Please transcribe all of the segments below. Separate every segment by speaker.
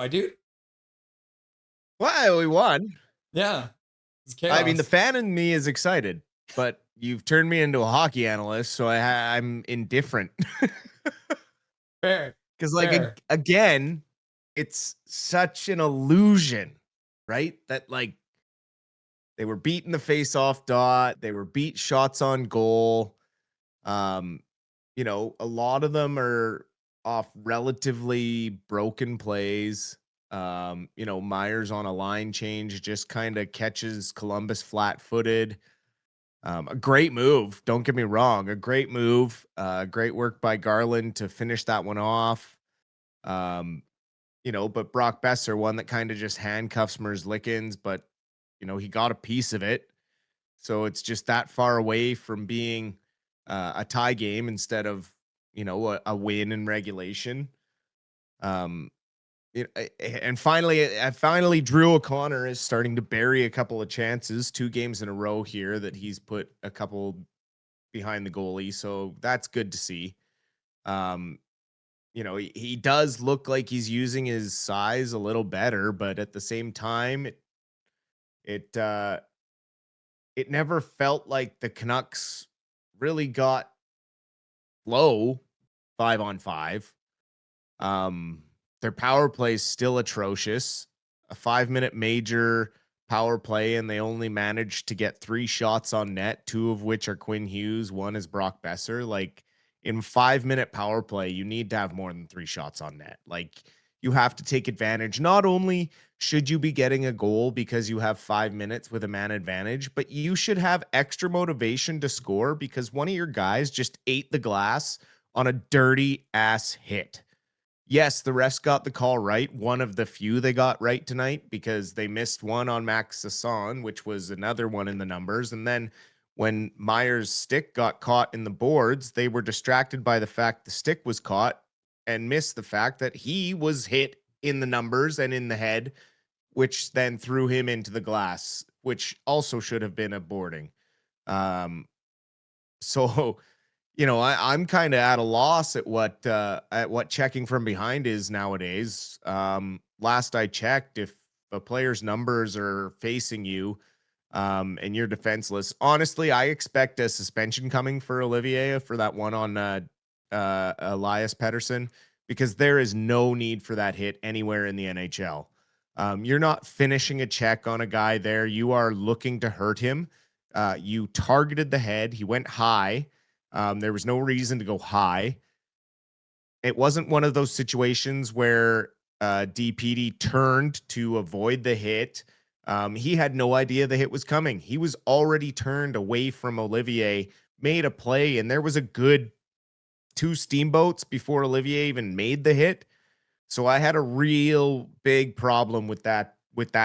Speaker 1: dude.
Speaker 2: Well, we won.
Speaker 1: Yeah. It's
Speaker 2: I mean, the
Speaker 1: chaos.
Speaker 2: fan in me is excited, but you've turned me into a hockey analyst, so I'm indifferent.
Speaker 1: Fair.
Speaker 2: Because, like,
Speaker 1: Fair.
Speaker 2: again, it's such an illusion, right? That, like, they were beating the face-off dot, they were beat shots on goal. Um, a lot of them are off relatively broken plays. Myers on a line change just kind of catches Columbus flat-footed. A great move. Don't get me wrong. A great move. Great work by Garland to finish that one off. But Brock Besser, one that kind of just handcuffs Merzlikins, but he got a piece of it. So it's just that far away from being a tie game instead of, a win in regulation. Um, and finally, Drew O'Connor is starting to bury a couple of chances, 2 games in a row here that he's put a couple behind the goalie. So that's good to see. He does look like he's using his size a little better, but at the same time, it uh, it never felt like the Canucks really got low 5-on-5. Um, their power play is still atrocious. A 5-minute major power play, and they only managed to get 3 shots on net, 2 of which are Quinn Hughes, 1 is Brock Besser. Like, in 5-minute power play, you need to have more than 3 shots on net. Like, you have to take advantage. Not only should you be getting a goal because you have 5 minutes with a man advantage, but you should have extra motivation to score because one of your guys just ate the glass on a dirty ass hit. Yes, the refs got the call right. One of the few they got right tonight because they missed one on Max Sasson, which was another one in the numbers. And then when Myers' stick got caught in the boards, they were distracted by the fact the stick was caught and missed the fact that he was hit in the numbers and in the head, which then threw him into the glass, which also should have been a boarding. So I'm kind of at a loss at what checking from behind is nowadays. Last I checked, if a player's numbers are facing you, and you're defenseless, honestly, I expect a suspension coming for Olivier for that one on Elias Pettersson, because there is no need for that hit anywhere in the NHL. You're not finishing a check on a guy there. You are looking to hurt him. You targeted the head. He went high. There was no reason to go high. It wasn't one of those situations where DPD turned to avoid the hit. He had no idea the hit was coming. He was already turned away from Olivier, made a play, and there was a good 2 steamboats before Olivier even made the hit. So I had a real big problem with that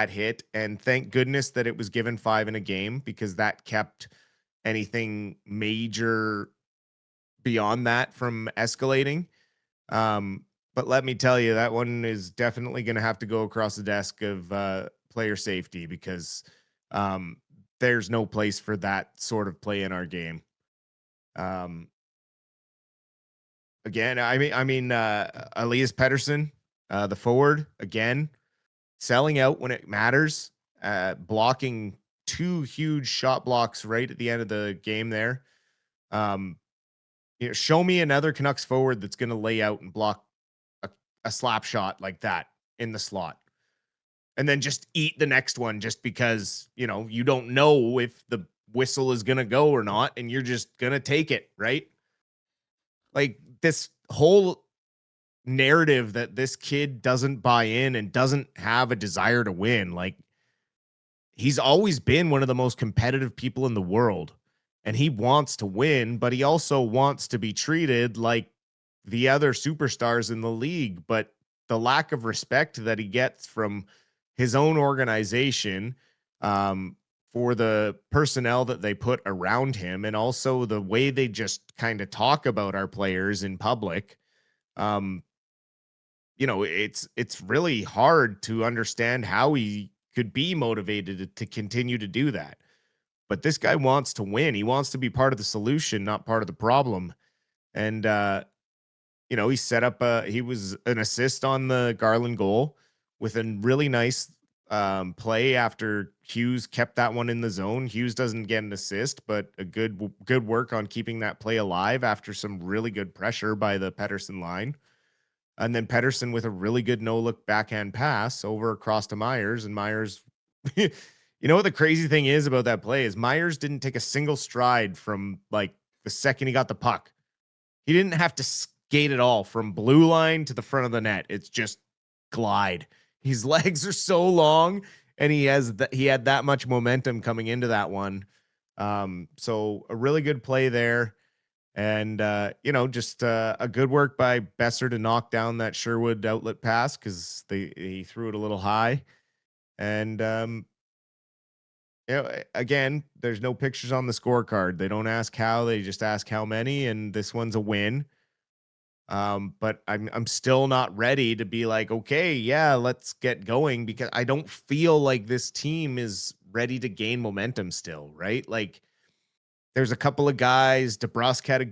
Speaker 2: hit, and thank goodness that it was given 5 in a game, because that kept anything major beyond that from escalating. But let me tell you, that one is definitely going to have to go across the desk of player safety, because um, there's no place for that sort of play in our game. Um, Again, Elias Pettersson, the forward, again, selling out when it matters, blocking 2 huge shot blocks right at the end of the game there. Show me another Canucks forward that's going to lay out and block a slap shot like that in the slot, and then just eat the next one just because, you don't know if the whistle is going to go or not, and you're just going to take it, right? Like, this whole narrative that this kid doesn't buy in and doesn't have a desire to win. Like, he's always been one of the most competitive people in the world, and he wants to win, but he also wants to be treated like the other superstars in the league. But the lack of respect that he gets from his own organization, for the personnel that they put around him, and also the way they just kind of talk about our players in public, um, it's really hard to understand how he could be motivated to continue to do that. But this guy wants to win. He wants to be part of the solution, not part of the problem. And he set up he was an assist on the Garland goal, with a really nice play after Hughes kept that one in the zone. Hughes doesn't get an assist, but a good work on keeping that play alive after some really good pressure by the Pettersson line. And then Pettersson with a really good no-look backhand pass over across to Myers, and Myers you know what the crazy thing is about that play is Myers didn't take a single stride from like the second he got the puck. He didn't have to skate at all from blue line to the front of the net. It's just glide. His legs are so long, and he had that much momentum coming into that one. So a really good play there. And just a good work by Besser to knock down that Sherwood outlet pass because he threw it a little high. And again, there's no pictures on the scorecard. They don't ask how, they just ask how many, and this one's a win. But I'm still not ready to be like, okay, yeah, let's get going, because I don't feel like this team is ready to gain momentum still, right? Like there's a couple of guys. DeBrusk had a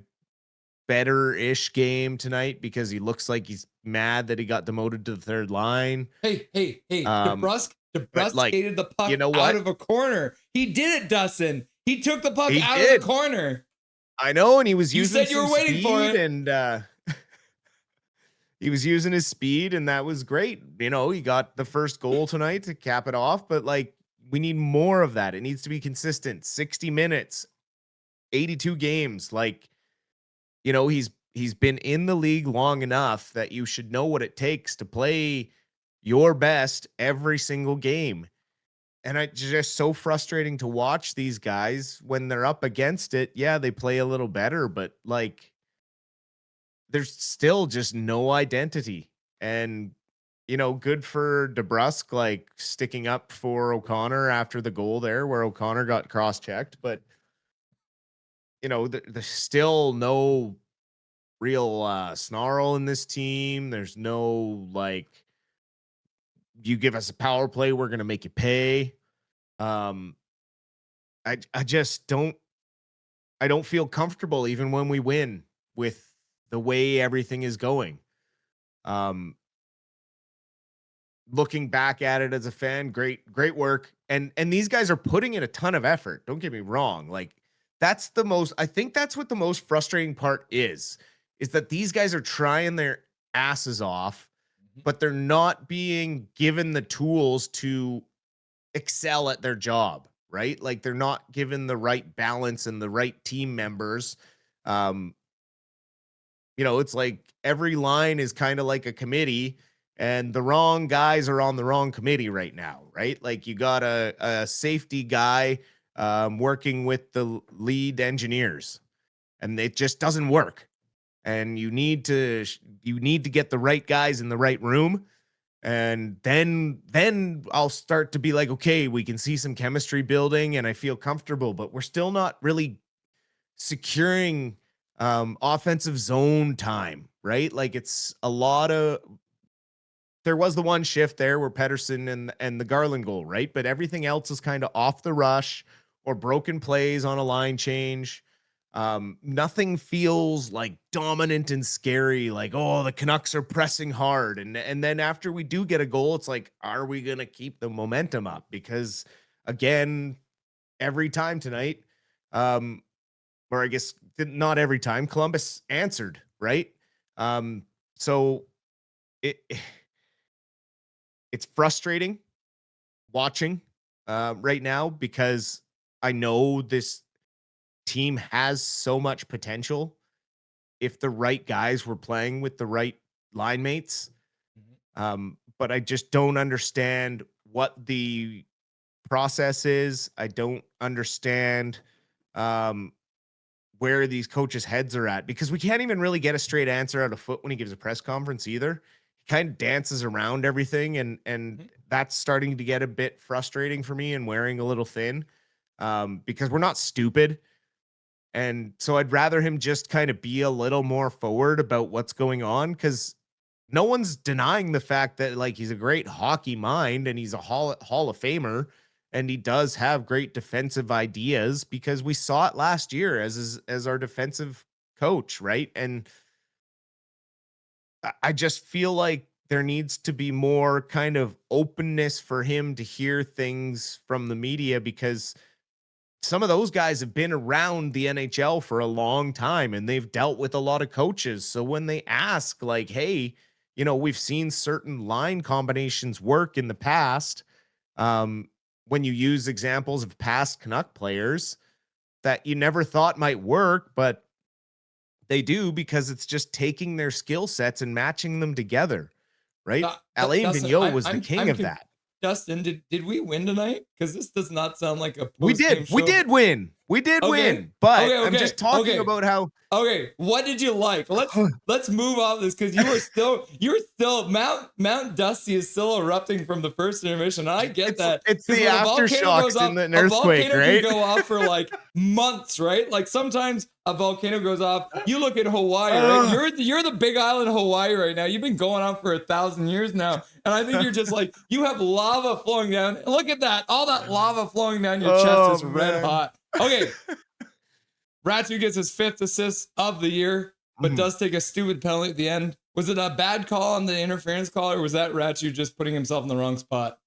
Speaker 2: better-ish game tonight because he looks like he's mad that he got demoted to the third line.
Speaker 1: Hey, DeBrusk
Speaker 2: But like,
Speaker 1: skated the puck
Speaker 2: you know
Speaker 1: out
Speaker 2: what?
Speaker 1: of a corner. He did it, Dustin. He took the puck
Speaker 2: He
Speaker 1: out
Speaker 2: did.
Speaker 1: of the corner.
Speaker 2: I know, and he was
Speaker 1: You
Speaker 2: using
Speaker 1: said you were
Speaker 2: some
Speaker 1: waiting for
Speaker 2: speed,
Speaker 1: it.
Speaker 2: and he was using his speed, and that was great. You know, he got the first goal tonight to cap it off, but like we need more of that. It needs to be consistent. 60 minutes, 82 games. Like, you know, he's been in the league long enough that you should know what it takes to play your best every single game. And it's just so frustrating to watch these guys when they're up against it. Yeah, they play a little better, but like there's still just no identity. And good for DeBrusk, like sticking up for O'Connor after the goal there, where O'Connor got cross-checked. But there's still no real snarl in this team. There's no like, you give us a power play, we're gonna make you pay. Um, I just don't feel comfortable even when we win with the way everything is going. Um, Looking back at it as a fan, great work. And these guys are putting in a ton of effort. Don't get me wrong. Like I think that's what the most frustrating part is that these guys are trying their asses off, but they're not being given the tools to excel at their job, right? Like they're not given the right balance and the right team members. Um, it's like every line is kind of like a committee, and the wrong guys are on the wrong committee right now, right? Like you got a safety guy working with the lead engineers, and it just doesn't work. And you need to get the right guys in the right room, and then I'll start to be like, okay, we can see some chemistry building and I feel comfortable. But we're still not really securing offensive zone time, right? Like it's a lot of, there was the one shift there where Pettersson and the Garland goal, right? But everything else is kind of off the rush or broken plays on a line change. Nothing feels like dominant and scary, like, oh, the Canucks are pressing hard. And then after we do get a goal, it's like, are we going to keep the momentum up? Because again, every time tonight, or I guess not every time, Columbus answered, right? So it's frustrating watching right now, because I know this team has so much potential if the right guys were playing with the right line mates. But I just don't understand what the process is. I don't understand where these coaches' heads are at, because we can't even really get a straight answer out of Foot when he gives a press conference either. He kind of dances around everything, and that's starting to get a bit frustrating for me and wearing a little thin, because we're not stupid. And so I'd rather him just kind of be a little more forward about what's going on, because no one's denying the fact that like he's a great hockey mind and he's a Hall of Famer, and he does have great defensive ideas, because we saw it last year as our defensive coach, right? And I just feel like there needs to be more kind of openness for him to hear things from the media, because some of those guys have been around the NHL for a long time and they've dealt with a lot of coaches. So when they ask, like, hey, we've seen certain line combinations work in the past. When you use examples of past Canuck players that you never thought might work, but they do, because it's just taking their skill sets and matching them together, right? Alain
Speaker 1: Dustin,
Speaker 2: Vigneault was the king of that.
Speaker 1: Dustin, did we win tonight? Because this does not sound like a
Speaker 2: We
Speaker 1: post-game show.
Speaker 2: we did win. We did win, but I'm just talking about how.
Speaker 1: Okay, what did you like? Let's move off this, because you were still Mount Dusty is still erupting from the first intermission. And I get that.
Speaker 2: It's the aftershocks in an earthquake, right?
Speaker 1: A volcano can go off for like months, right? Like sometimes a volcano goes off. You look at Hawaii, right? You're the big island of Hawaii right now. You've been going on for 1,000 years now, and I think you're just like, you have lava flowing down. Look at that! All that lava flowing down your chest is red hot. Okay. Ratu gets his 5th assist of the year, but does take a stupid penalty at the end. Was it a bad call on the interference call, or was that Ratu just putting himself in the wrong spot?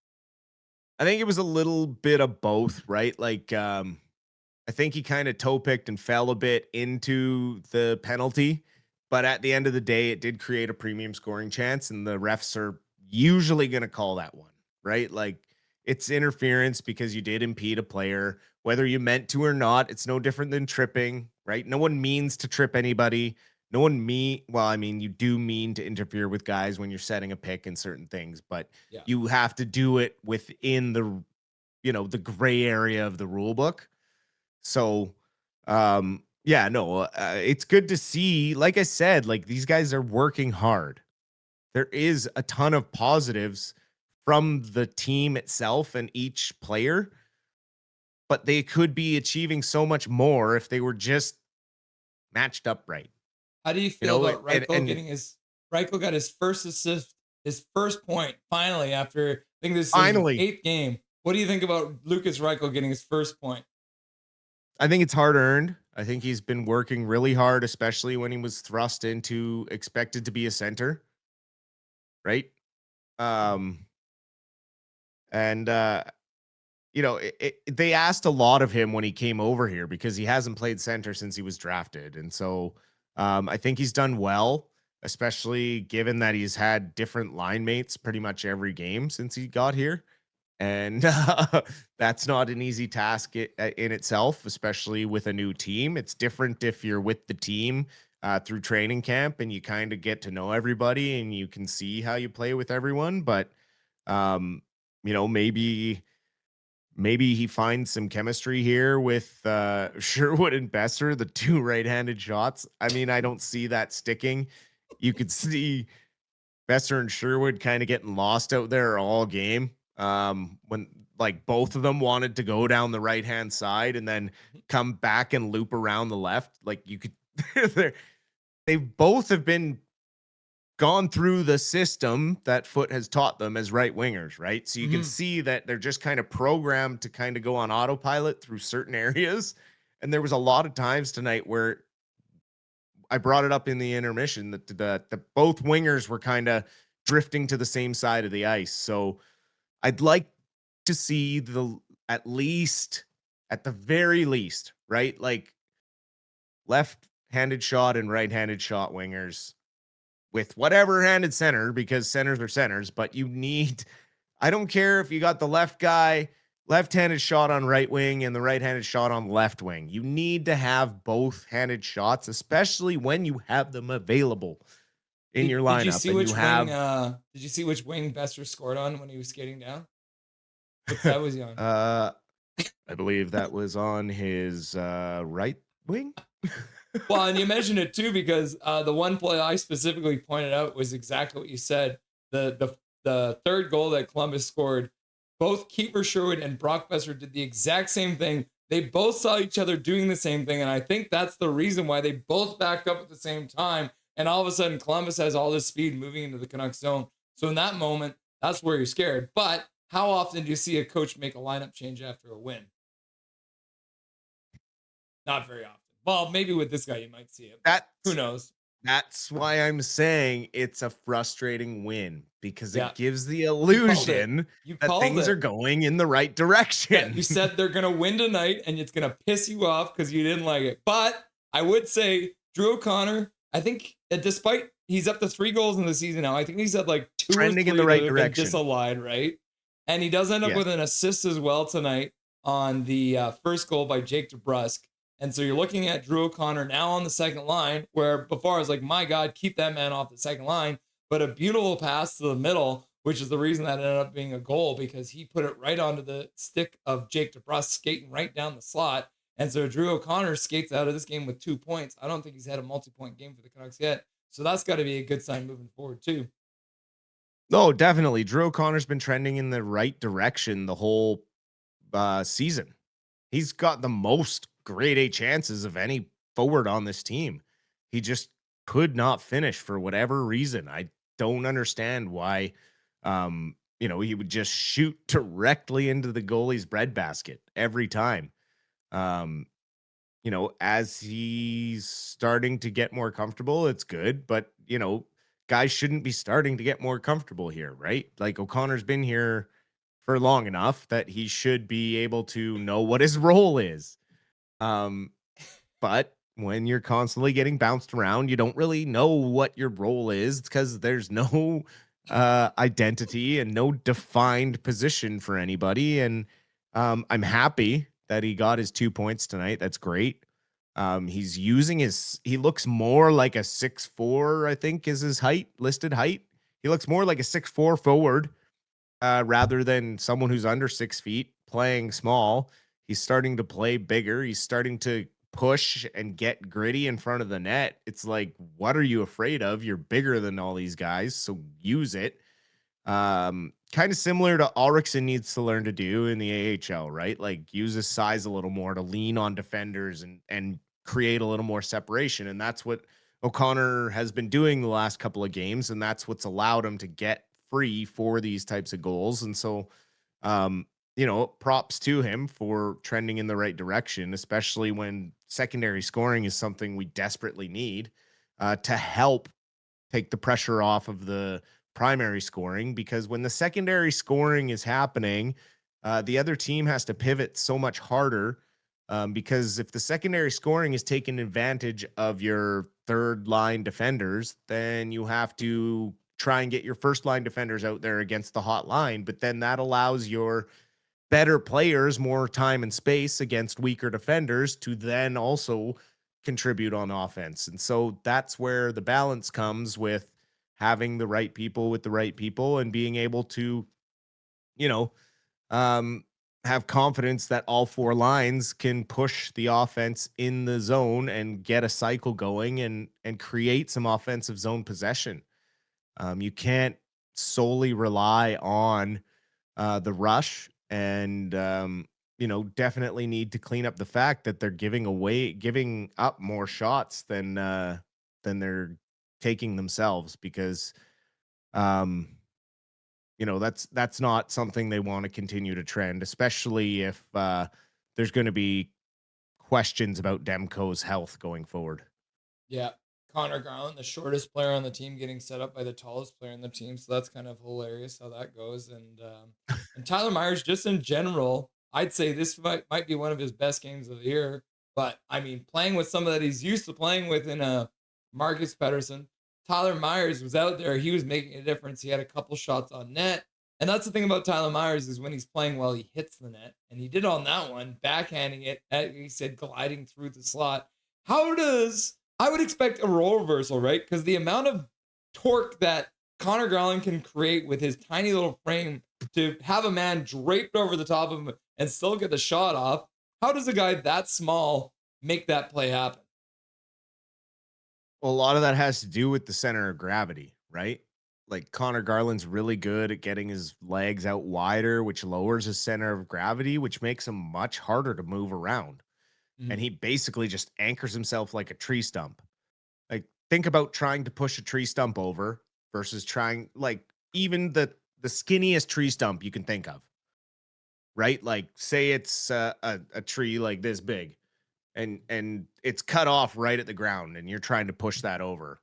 Speaker 2: I think it was a little bit of both, right? Like, I think he kind of toe picked and fell a bit into the penalty, but at the end of the day, it did create a premium scoring chance, and the refs are usually going to call that one, right? Like, it's interference because you did impede a player, whether you meant to or not. It's no different than tripping, right? No one means to trip anybody. No one you do mean to interfere with guys when you're setting a pick and certain things, but you have to do it within the, the gray area of the rule book. So, it's good to see. Like I said, like, these guys are working hard. There is a ton of positives from the team itself and each player, but they could be achieving so much more if they were just matched up right.
Speaker 1: How do you feel about Reichel getting Reichel got his first assist, his first point finally after, I think this is his 8th game. What do you think about Lucas Reichel getting his first point?
Speaker 2: I think it's hard earned. I think he's been working really hard, especially when he was thrust into expected to be a center, right? They asked a lot of him when he came over here because he hasn't played center since he was drafted. And so I think he's done well, especially given that he's had different line mates pretty much every game since he got here. And that's not an easy task in itself, especially with a new team. It's different if you're with the team through training camp and you kind of get to know everybody and you can see how you play with everyone. But, maybe he finds some chemistry here with Sherwood and Besser, the 2 right-handed shots. I mean, I don't see that sticking. You could see Besser and Sherwood kind of getting lost out there all game. When like both of them wanted to go down the right-hand side and then come back and loop around the left. Like, you could, they both have been gone through the system that Foote has taught them as right wingers, right? So you can see that they're just kind of programmed to kind of go on autopilot through certain areas. And there was a lot of times tonight where I brought it up in the intermission that the both wingers were kind of drifting to the same side of the ice. So I'd like to see at the very least, right? Like, left-handed shot and right-handed shot wingers with whatever handed center, because centers are centers, but I don't care if you got the left-handed shot on right wing and the right-handed shot on left wing. You need to have both handed shots, especially when you have them available in your lineup.
Speaker 1: Did you see which wing Besser scored on when he was skating down? What side was he on?
Speaker 2: I believe that was on his right wing.
Speaker 1: Well, and you mentioned it too, because the one play I specifically pointed out was exactly what you said. The third goal that Columbus scored, both Keeper Sherwood and Brock Besser did the exact same thing. They both saw each other doing the same thing, and I think that's the reason why they both backed up at the same time. And all of a sudden, Columbus has all this speed moving into the Canucks zone. So in that moment, that's where you're scared. But how often do you see a coach make a lineup change after a win? Not very often. Well, maybe with this guy you might see it. Who knows?
Speaker 2: That's why I'm saying it's a frustrating win because
Speaker 1: Yeah,
Speaker 2: it gives the
Speaker 1: you called it.
Speaker 2: illusion
Speaker 1: You
Speaker 2: that
Speaker 1: called
Speaker 2: things are
Speaker 1: it.
Speaker 2: going in the right
Speaker 1: Yeah, you
Speaker 2: direction.
Speaker 1: said they're gonna win tonight, and it's gonna piss you off because you didn't like it. But I would say Drew O'Connor. I think despite he's up to 3 goals in the season now, I think he's had like two or
Speaker 2: Trending in
Speaker 1: three
Speaker 2: the
Speaker 1: that
Speaker 2: right
Speaker 1: have been
Speaker 2: direction.
Speaker 1: disallowed, right? And he does end up
Speaker 2: Yes.
Speaker 1: with an assist as well tonight on the first goal by Jake DeBrusk. And so you're looking at Drew O'Connor now on the second line, where before I was like, my God, keep that man off the second line. But a beautiful pass to the middle, which is the reason that ended up being a goal because he put it right onto the stick of Jake DeBrusk skating right down the slot. And so Drew O'Connor skates out of this game with 2 points. I don't think he's had a multi-point game for the Canucks yet. So that's got to be a good sign moving forward, too.
Speaker 2: No, definitely. Drew O'Connor's been trending in the right direction the whole season. He's got the most grade A chances of any forward on this team. He just could not finish for whatever reason. I don't understand why he would just shoot directly into the goalie's breadbasket every time. Um, as he's starting to get more comfortable, it's good, but guys shouldn't be starting to get more comfortable here, right? Like O'Connor's been here for long enough that he should be able to know what his role is. Um, but when you're constantly getting bounced around, you don't really know what your role is because there's no identity and no defined position for anybody. And I'm happy that he got his 2 points tonight. That's great. He looks more like a 6'4", I think is his listed height. He looks more like a 6'4" forward rather than someone who's under 6 feet playing small. He's starting to play bigger. He's starting to push and get gritty in front of the net. It's like, what are you afraid of? You're bigger than all these guys, so use it. Kind of similar to Ulrichsen needs to learn to do in the AHL, right? Like use his size a little more to lean on defenders and create a little more separation. And that's what O'Connor has been doing the last couple of games, and that's what's allowed him to get free for these types of goals. And so props to him for trending in the right direction, especially when secondary scoring is something we desperately need to help take the pressure off of the primary scoring. Because when the secondary scoring is happening, the other team has to pivot so much harder. Because if the secondary scoring is taking advantage of your third line defenders, then you have to try and get your first line defenders out there against the hot line. But then that allows your better players more time and space against weaker defenders to then also contribute on offense. And so that's where the balance comes with having the right people with the right people and being able to, you know, um, have confidence that all four lines can push the offense in the zone and get a cycle going and create some offensive zone possession. You can't solely rely on the rush and definitely need to clean up the fact that they're giving up more shots than they're taking themselves because um that's not something they want to continue to trend, especially if there's going to be questions about Demko's health going forward.
Speaker 1: Yeah. Connor Garland, the shortest player on the team, getting set up by the tallest player on the team. So that's kind of hilarious how that goes. And Tyler Myers, just in general, I'd say this might be one of his best games of the year. But I mean, playing with someone that he's used to playing with in a Marcus Pettersson, Tyler Myers was out there. He was making a difference. He had a couple shots on net. And that's the thing about Tyler Myers is when he's playing well, he hits the net. And he did on that one, backhanding it, he said, gliding through the slot. I would expect a role reversal, right? Because the amount of torque that Connor Garland can create with his tiny little frame to have a man draped over the top of him and still get the shot off. How does a guy that small make that play happen?
Speaker 2: Well, a lot of that has to do with the center of gravity, right? Like Connor Garland's really good at getting his legs out wider, which lowers his center of gravity, which makes him much harder to move around. And
Speaker 1: Mhm.
Speaker 2: he basically just anchors himself like a tree stump. Like think about trying to push a tree stump over versus trying like even the skinniest tree stump you can think of, right? Like say it's a tree like this big and it's cut off right at the ground and you're trying to push that over.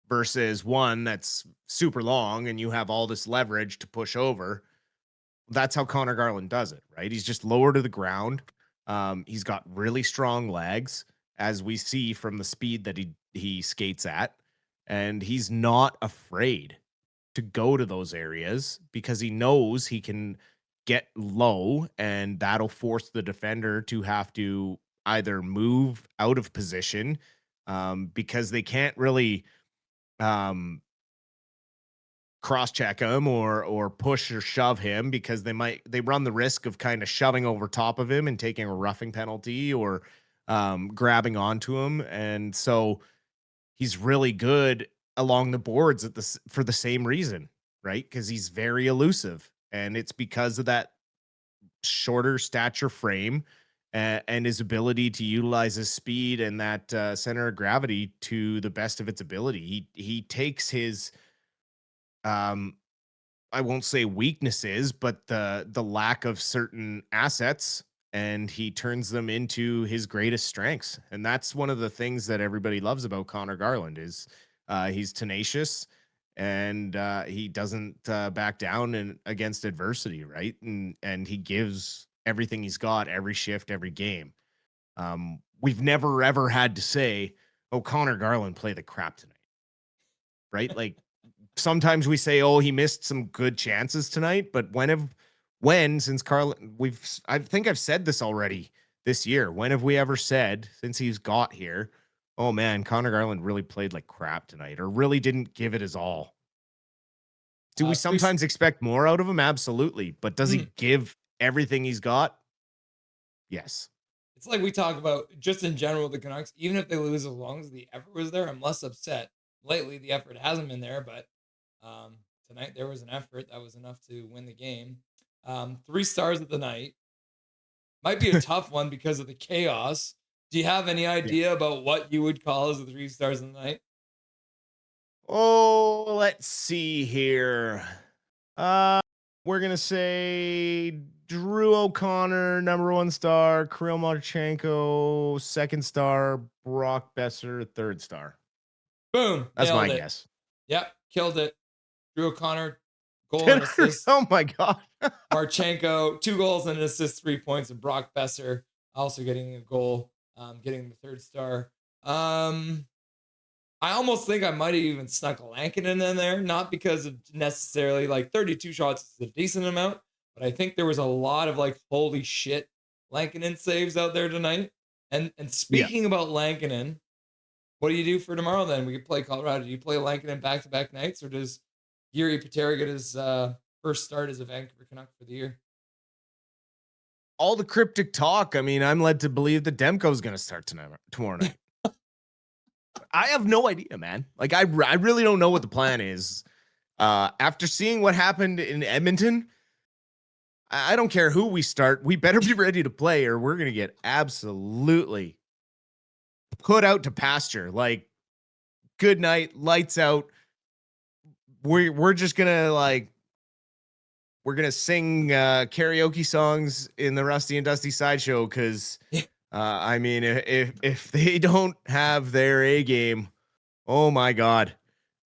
Speaker 2: versus one that's super long and you have all this leverage to push over. That's how Connor Garland does it, right? He's just lower to the ground. He's got really strong legs, as we see from the speed that he skates at, and he's not afraid to go to those areas because he knows he can get low, and that'll force the defender to have to either move out of position because they can't really cross check him or push or shove him because they run the risk of kind of shoving over top of him and taking a roughing penalty or grabbing onto him. And so he's really good along the boards for the same reason, right? Because he's very elusive, and it's because of that shorter stature frame and his ability to utilize his speed and that center of gravity to the best of its ability. He takes his I won't say weaknesses, but the lack of certain assets, and he turns them into his greatest strengths. And that's one of the things that everybody loves about Connor Garland is he's tenacious, and he doesn't back down against adversity, right? And he gives everything he's got every shift, every game. We've never ever had to say, "Oh, Connor Garland played the crap tonight," right? Like sometimes we say, "Oh, he missed some good chances tonight," but since I think I've said this already this year. When have we ever said since he's got here, "Oh man, Connor Garland really played like crap tonight," or really didn't give it his all? Do we sometimes expect more out of him? Absolutely. But does he give everything he's got? Yes.
Speaker 1: It's like we talk about just in general, the Canucks, even if they lose, as long as the effort was there, I'm less upset. Lately, the effort hasn't been there, but tonight there was an effort that was enough to win the game. 3 stars of the night. Might be a tough one because of the chaos. Do you have any idea about what you would call as the 3 stars of the night?
Speaker 2: Oh, let's see here. We're gonna say Drew O'Connor, number 1 star, Kirill Marchenko, 2nd star, Brock Besser, 3rd star.
Speaker 1: Boom.
Speaker 2: That's my guess.
Speaker 1: Yep, killed it. Drew O'Connor, goal and assist.
Speaker 2: Oh my god.
Speaker 1: Marchenko, 2 goals and an assist, 3 points, and Brock Besser also getting a goal, getting the 3rd star. I almost think I might have even snuck Lankinen in there, not because of necessarily like 32 shots is a decent amount, but I think there was a lot of like, holy shit, Lankinen saves out there tonight. And speaking about Lankinen, what do you do for tomorrow then? We could play Colorado. Do you play Lankinen back-to-back nights, or does Yuri Patera get his first start as a Vancouver Canuck for the year?
Speaker 2: All the cryptic talk. I mean, I'm led to believe that Demko's going to start tomorrow night. I have no idea, man. Like, I really don't know what the plan is. After seeing what happened in Edmonton, I don't care who we start. We better be ready to play, or we're going to get absolutely put out to pasture. Like, good night, lights out. We're just gonna we're gonna sing karaoke songs in the Rusty and Dusty sideshow because I mean, if they don't have their A game, oh my god,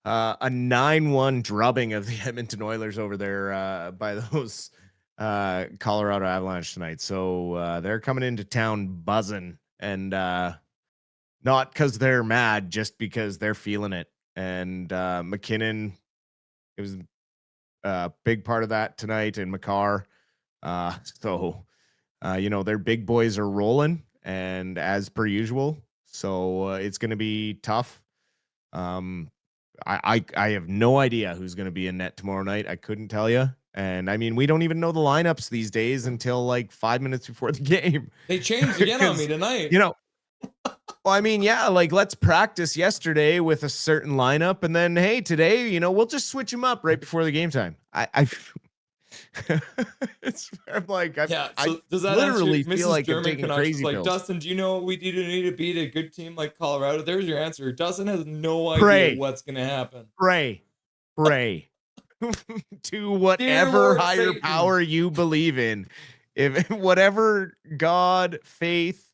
Speaker 2: a 9-1 drubbing of the Edmonton Oilers over there by those Colorado Avalanche tonight. So they're coming into town buzzing, and not because they're mad, just because they're feeling it. And McKinnon, it was a big part of that tonight, and Makar. So their big boys are rolling, and as per usual. So it's going to be tough. I have no idea who's going to be in net tomorrow night. I couldn't tell you. And I mean, we don't even know the lineups these days until like 5 minutes before the game.
Speaker 1: They changed again on me tonight.
Speaker 2: Well, I mean, yeah, like let's practice yesterday with a certain lineup, and then hey, today, we'll just switch them up right before the game time. I'm like, I
Speaker 1: does that
Speaker 2: literally
Speaker 1: answer,
Speaker 2: feel
Speaker 1: Mrs.
Speaker 2: like
Speaker 1: German
Speaker 2: I'm taking
Speaker 1: Canucks
Speaker 2: crazy
Speaker 1: like,
Speaker 2: pills.
Speaker 1: Dustin, do you know what we need to beat a good team like Colorado? There's your answer. Dustin has no idea what's going to happen.
Speaker 2: Pray to whatever higher Satan. Power you believe in. If whatever God, faith,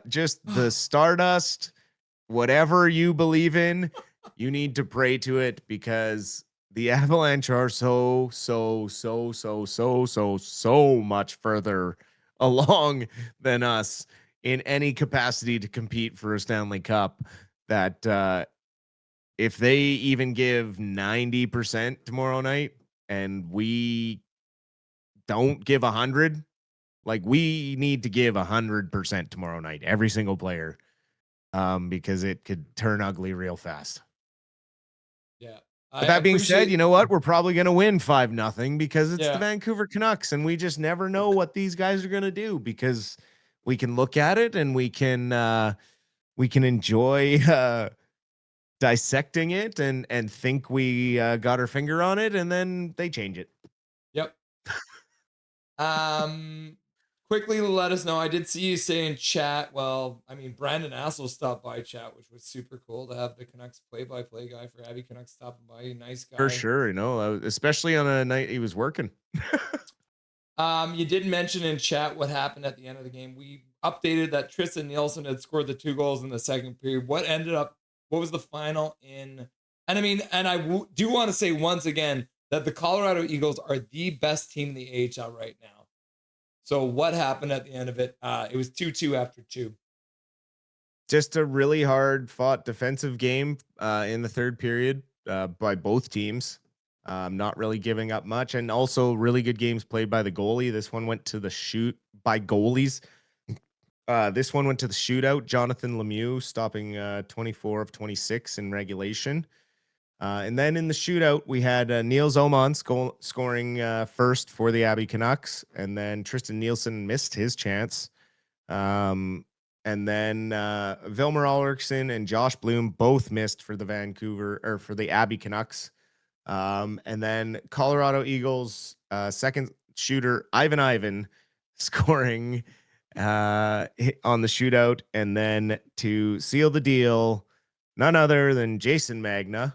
Speaker 2: just the stardust, whatever you believe in, You need to pray to it because the Avalanche are so much further along than us in any capacity to compete for a Stanley Cup that if they even give 90% tomorrow night and we don't give 100, like we need to give 100% tomorrow night, every single player, because it could turn ugly real fast.
Speaker 1: Yeah.
Speaker 2: But
Speaker 1: I
Speaker 2: that being said, you
Speaker 1: appreciate.
Speaker 2: know what? We're probably going to win 5-0 because it's the
Speaker 1: Yeah.
Speaker 2: Vancouver Canucks and we just never know what these guys are going to do because we can look at it and we can enjoy dissecting it and think we got our finger on it and then they change it.
Speaker 1: Yep. Um, quickly let us know. I did see you say in chat. Well, I mean, Brandon Assel stopped by chat, which was super cool to have the Canucks play-by-play guy for Abby Canucks stopping by. Nice
Speaker 2: For
Speaker 1: guy.
Speaker 2: sure, especially on a night he was working.
Speaker 1: You did mention in chat what happened at the end of the game. We updated that Tristan Nielsen had scored the 2 goals in the second period. What was the final in? And I mean, and do want to say once again that the Colorado Eagles are the best team in the AHL right now. So what happened at the end of it? It was 2-2 after 2.
Speaker 2: Just a really hard fought defensive game in the third period by both teams. Not really giving up much, and also really good games played by the goalie. This one went to the shoot by goalies. This one went to the shootout. Jonathan Lemieux stopping 24 of 26 in regulation. And then in the shootout, we had Niels Oman scoring first for the Abby Canucks, and then Tristan Nielsen missed his chance. And then Vilmer Ulrichsen and Josh Bloom both missed for the Abby Canucks. And then Colorado Eagles second shooter Ivan scoring on the shootout, and then to seal the deal, none other than Jason Magna.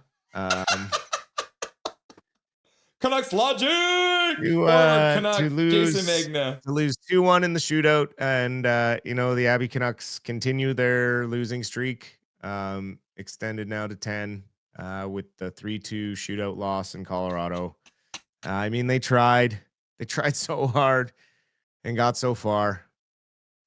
Speaker 1: Canucks logic. Former
Speaker 2: To
Speaker 1: Canuck Jason Magna.
Speaker 2: lose 2-1 in the shootout, and the Abby Canucks continue their losing streak, extended now to 10 with the 3-2 shootout loss in Colorado. I mean, they tried so hard and got so far,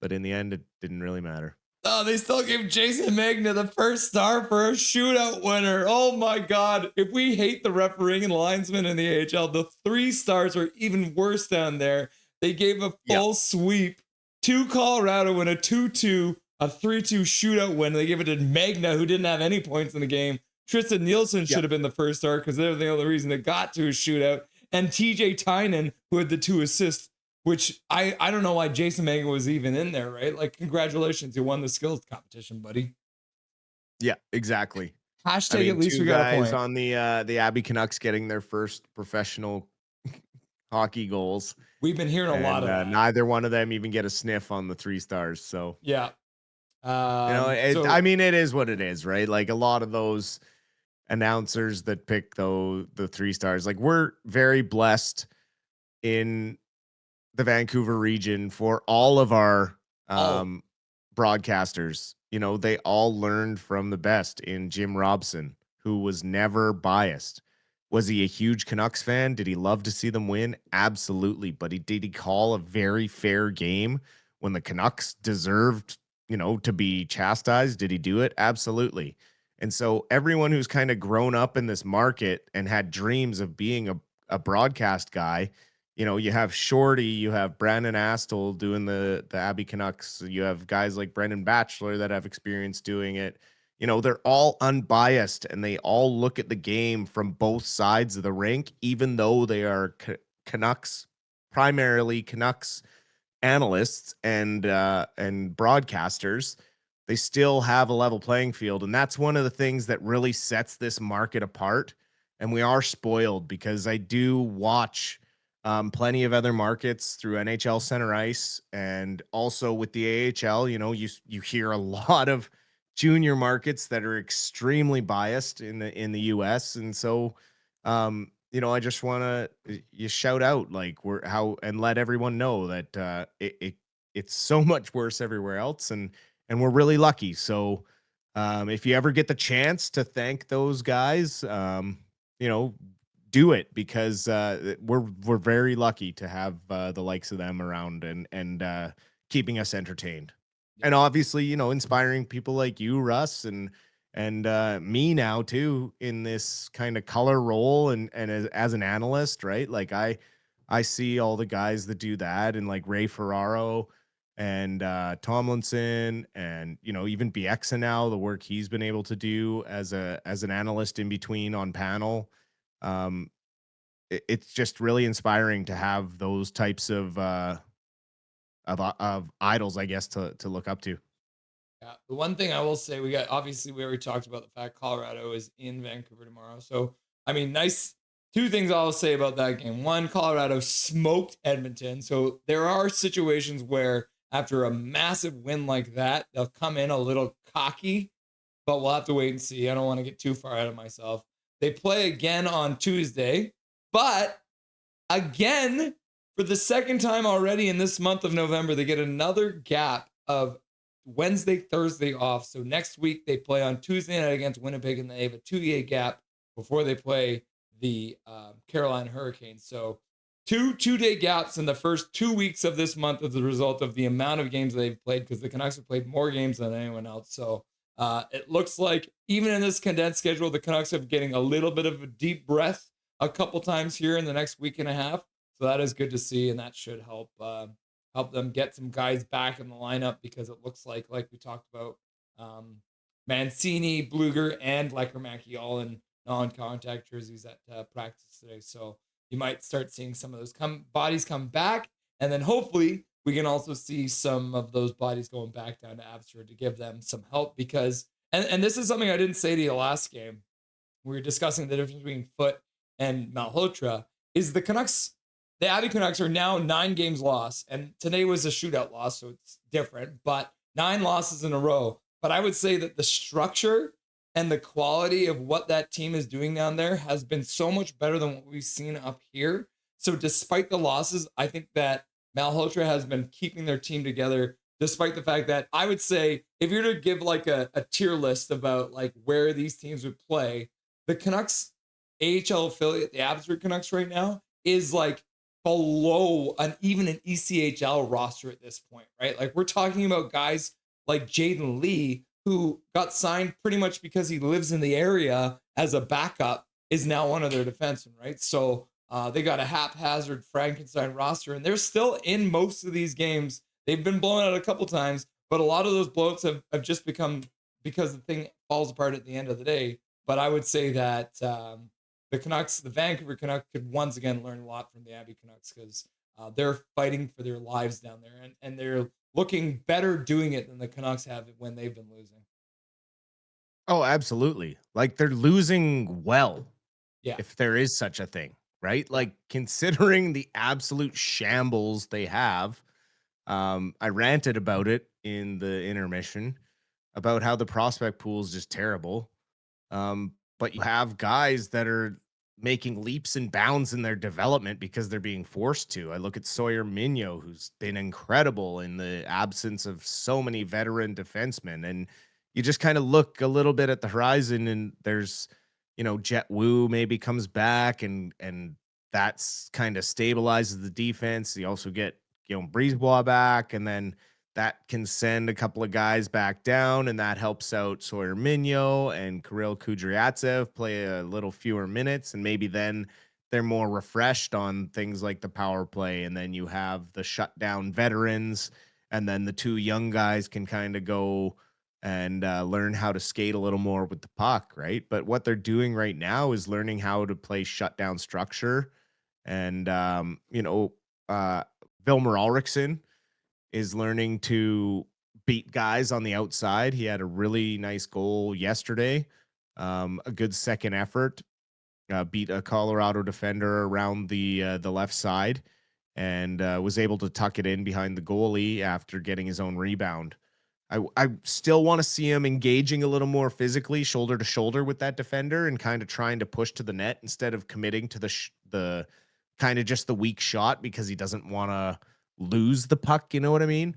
Speaker 2: but in the end it didn't really matter.
Speaker 1: Oh, they still give Jason Magna the first star for a shootout winner. Oh my God. If we hate the refereeing and linesmen in the AHL, the 3 stars are even worse down there. They gave a full sweep to Colorado in a 2-2, a 3-2 shootout win. They gave it to Magna, who didn't have any points in the game. Tristan Nielsen should have been the first star because they're the only reason it got to a shootout. And TJ Tynan, who had the 2 assists, which I don't know why Jason Magna was even in there, right? Like, congratulations, you won the skills competition, buddy.
Speaker 2: Yeah, exactly.
Speaker 1: Hashtag at least
Speaker 2: 2
Speaker 1: we got a
Speaker 2: guys
Speaker 1: point.
Speaker 2: on the Abby Canucks getting their first professional hockey goals.
Speaker 1: We've been hearing a lot of that.
Speaker 2: Neither one of them even get a sniff on the 3 stars. So
Speaker 1: Yeah.
Speaker 2: I mean, it is what it is, right? Like a lot of those announcers that pick the 3 stars, like we're very blessed in the Vancouver region for all of our broadcasters. They all learned from the best in Jim Robson, who was never biased. Was he a huge Canucks fan? Did he love to see them win? Absolutely. But did he call a very fair game when the Canucks deserved, to be chastised? Did he do it? Absolutely. And so everyone who's kind of grown up in this market and had dreams of being a broadcast guy, you have Shorty, you have Brandon Astle doing the Abby Canucks. You have guys like Brendan Batchelor that have experience doing it. They're all unbiased and they all look at the game from both sides of the rink, even though they are primarily Canucks analysts and broadcasters. They still have a level playing field. And that's one of the things that really sets this market apart. And we are spoiled because I do watch plenty of other markets through NHL Center Ice and also with the AHL. You hear a lot of junior markets that are extremely biased in the US. And so I just want to you shout out like and let everyone know that it's so much worse everywhere else, and we're really lucky. So If you ever get the chance to thank those guys, you know, do it because we're very lucky to have the likes of them around and keeping us entertained.
Speaker 1: Yeah.
Speaker 2: And obviously, inspiring people like you, Russ, and me now too in this kind of color role and as an analyst, right? Like I see all the guys that do that and like Ray Ferraro and Tomlinson and even Bieksa now, the work he's been able to do as an analyst in between on panel. Um, it's just really inspiring to have those types of idols, I guess, to look up to.
Speaker 1: Yeah. The one thing I will say, we already talked about the fact Colorado is in Vancouver tomorrow. So, I mean, nice. Two things I'll say about that game. One, Colorado smoked Edmonton. So there are situations where after a massive win like that, they'll come in a little cocky, but we'll have to wait and see. I don't want to get too far out of myself. They play again on Tuesday, but again, for the second time already in this month of November, they get another gap of Wednesday, Thursday off. So next week they play on Tuesday night against Winnipeg, and they have a 2-day gap before they play the Carolina Hurricanes. So two-day gaps in the first 2 weeks of this month as a result of the amount of games they've played, because the Canucks have played more games than anyone else. So it looks like even in this condensed schedule, the Canucks are getting a little bit of a deep breath a couple times here in the next week and a half. So that is good to see, and that should help them get some guys back in the lineup, because it looks like we talked about, um, Mancini, Bluger, and Lecker all in non-contact jerseys at practice today. So you might start seeing some of those bodies come back, and then hopefully we can also see some of those bodies going back down to Abbotsford to give them some help, because and this is something I didn't say to you last game. We were discussing the difference between Foot and Malhotra. Is the Abbey Canucks are now 9 games lost, and today was a shootout loss, so it's different, but 9 losses in a row. But I would say that the structure and the quality of what that team is doing down there has been so much better than what we've seen up here. So despite the losses, I think that Malhotra has been keeping their team together, despite the fact that I would say if you're to give like a tier list about like where these teams would play, the Canucks AHL affiliate, the Abbotsford Canucks right now, is like below even an ECHL roster at this point, right? Like we're talking about guys like Jaden Lee, who got signed pretty much because he lives in the area as a backup, is now one of their defensemen, right? So they got a haphazard Frankenstein roster, and they're still in most of these games. They've been blown out a couple times, but a lot of those blowouts have just become because the thing falls apart at the end of the day. But I would say that the Vancouver Canucks could once again learn a lot from the Abbey Canucks, because they're fighting for their lives down there, and they're looking better doing it than the Canucks have when they've been losing.
Speaker 2: Oh, absolutely. Like they're losing well,
Speaker 1: Yeah,
Speaker 2: if there is such a thing, right?
Speaker 1: yeah,
Speaker 2: Like considering the absolute shambles they have. I ranted about it in the intermission about how the prospect pool is just terrible. But you have guys that are making leaps and bounds in their development because they're being forced to. I look at Sawyer Minyo, who's been incredible in the absence of so many veteran defensemen. And you just kind of look a little bit at the horizon and there's, Jet Wu maybe comes back and that's kind of stabilizes the defense. You also get, Brisebois back, and then that can send a couple of guys back down, and that helps out Sawyer Minyo and Kirill Kudryavtsev play a little fewer minutes, and maybe then they're more refreshed on things like the power play, and then you have the shutdown veterans, and then the two young guys can kind of go and learn how to skate a little more with the puck, right? But what they're doing right now is learning how to play shutdown structure, and uh, Vilmer Ulrichsen is learning to beat guys on the outside. He had a really nice goal yesterday, a good second effort, beat a Colorado defender around the left side, and was able to tuck it in behind the goalie after getting his own rebound. I still want to see him engaging a little more physically, shoulder to shoulder with that defender, and kind of trying to push to the net instead of committing to the kind of just the weak shot because he doesn't want to lose the puck. You know what I mean?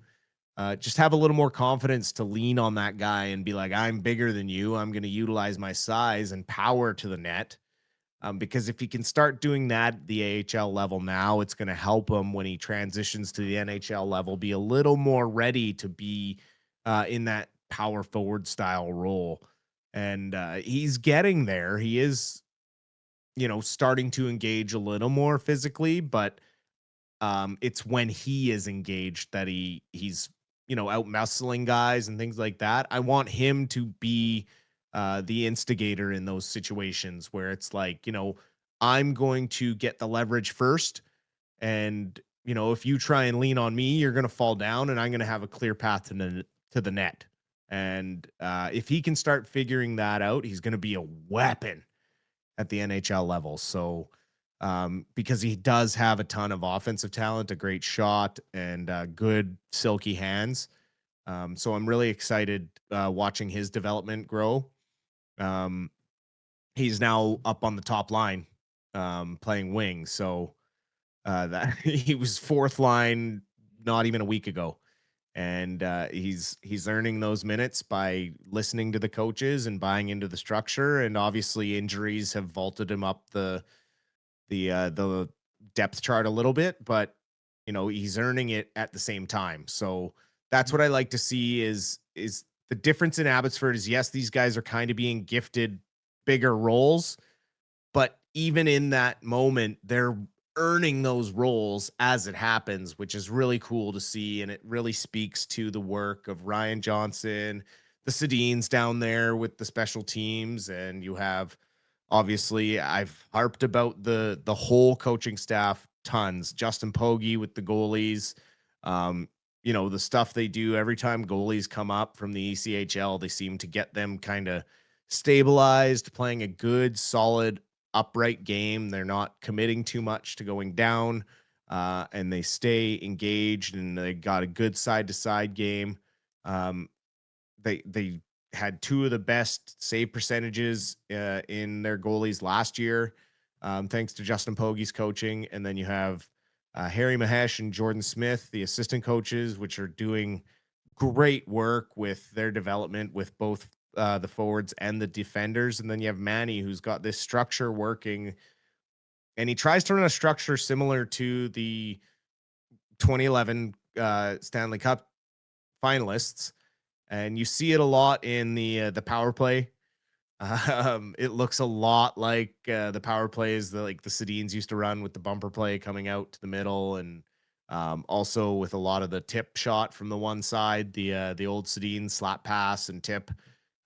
Speaker 2: just have a little more confidence to lean on that guy and be like, I'm bigger than you. I'm going to utilize my size and power to the net. Because if he can start doing that at the AHL level now, it's going to help him when he transitions to the NHL level, be a little more ready to be in that power forward style role. And he's getting there. He is, starting to engage a little more physically, but it's when he is engaged that he's out muscling guys and things like that. I want him to be the instigator in those situations where it's like, I'm going to get the leverage first, and if you try and lean on me, you're going to fall down, and I'm going to have a clear path to the net. And if he can start figuring that out, he's going to be a weapon at the NHL level. So because he does have a ton of offensive talent, a great shot, and good silky hands. So I'm really excited watching his development grow. He's now up on the top line playing wing. So that he was fourth line not even a week ago. And he's earning those minutes by listening to the coaches and buying into the structure. And obviously injuries have vaulted him up the depth chart a little bit, but he's earning it at the same time. So that's what I like to see is the difference in Abbotsford is, yes, these guys are kind of being gifted bigger roles, but even in that moment, they're earning those roles as it happens, which is really cool to see. And it really speaks to the work of Ryan Johnson, the Sedins down there with the special teams. And you have, obviously, I've harped about the whole coaching staff tons. Justin Pogge with the goalies, the stuff they do every time goalies come up from the ECHL, they seem to get them kind of stabilized, playing a good, solid, upright game. They're not committing too much to going down, and they stay engaged, and they got a good side to side game. They had two of the best save percentages in their goalies last year, thanks to Justin Pogge's coaching. And then you have Harry Mahesh and Jordan Smith, the assistant coaches, which are doing great work with their development with both the forwards and the defenders. And then you have Manny, who's got this structure working, and he tries to run a structure similar to the 2011 Stanley Cup finalists. And you see it a lot in the power play. It looks a lot like the power plays like the Sedins used to run with the bumper play coming out to the middle, and also with a lot of the tip shot from the one side, the old Sedin slap pass and tip.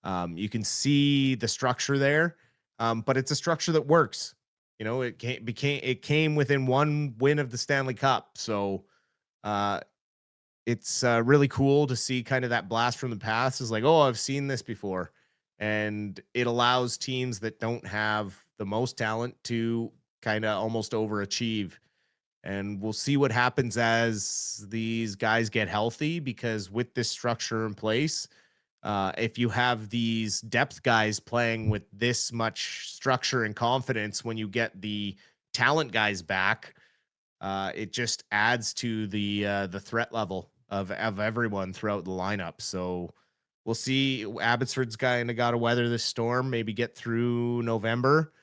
Speaker 2: You can see the structure there, but it's a structure that works. It came within one win of the Stanley Cup, so it's really cool to see kind of that blast from the past. Is like, oh, I've seen this before. And it allows teams that don't have the most talent to kind of almost overachieve. And we'll see what happens as these guys get healthy, because with this structure in place, if you have these depth guys playing with this much structure and confidence, when you get the talent guys back, it just adds to the threat level of everyone throughout the lineup. So we'll see. Abbotsford's kind of got to weather this storm, maybe get through November.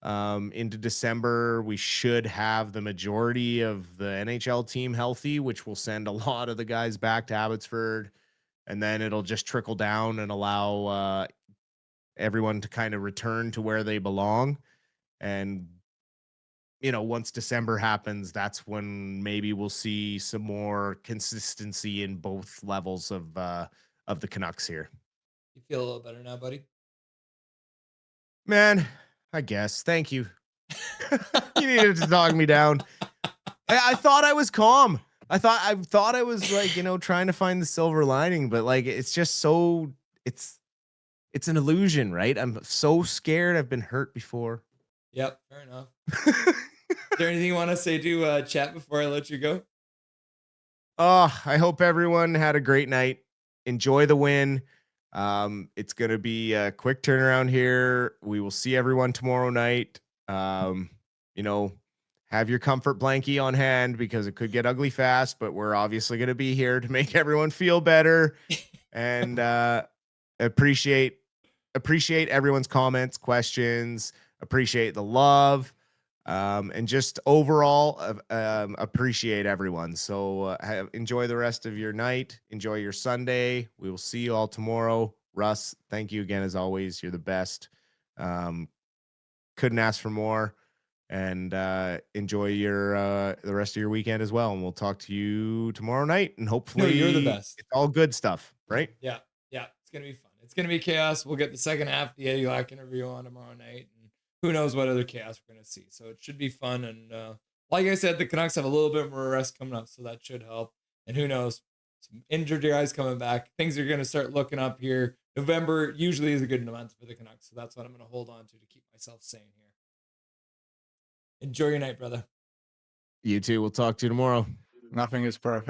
Speaker 2: Into December, we should have the majority of the NHL team healthy, which will send a lot of the guys back to Abbotsford. And then it'll just trickle down and allow everyone to kind of return to where they belong. And once December happens, that's when maybe we'll see some more consistency in both levels of the Canucks here.
Speaker 1: You feel a little better now, buddy?
Speaker 2: Man, I guess. Thank you. You needed to talk me down. I thought I was calm. I thought I was like, trying to find the silver lining, but like it's just so it's an illusion, right? I'm so scared. I've been hurt before.
Speaker 1: Yep, fair enough. Is there anything you want to say to chat before I let you go?
Speaker 2: Oh, I hope everyone had a great night. Enjoy the win. It's going to be a quick turnaround here. We will see everyone tomorrow night. You know, have your comfort blankie on hand because it could get ugly fast, but we're obviously going to be here to make everyone feel better. And appreciate everyone's comments, questions, appreciate the love, and just overall appreciate everyone. So enjoy the rest of your night. Enjoy your Sunday. We will see you all tomorrow. Russ, thank you again as always. You're the best. Couldn't ask for more. And enjoy your the rest of your weekend as well. And we'll talk to you tomorrow night. And hopefully
Speaker 1: you're the best.
Speaker 2: It's all good stuff, right?
Speaker 1: Yeah. It's gonna be fun. It's gonna be chaos. We'll get the second half of the Eddie Lack interview on tomorrow night, and who knows what other chaos we're gonna see. So it should be fun. And like I said, the Canucks have a little bit more rest coming up, so that should help. And who knows, some injured guys coming back. Things are gonna start looking up here. November usually is a good month for the Canucks, so that's what I'm gonna hold on to keep myself sane here. Enjoy your night, brother.
Speaker 2: You too. We'll talk to you tomorrow.
Speaker 3: Nothing is perfect.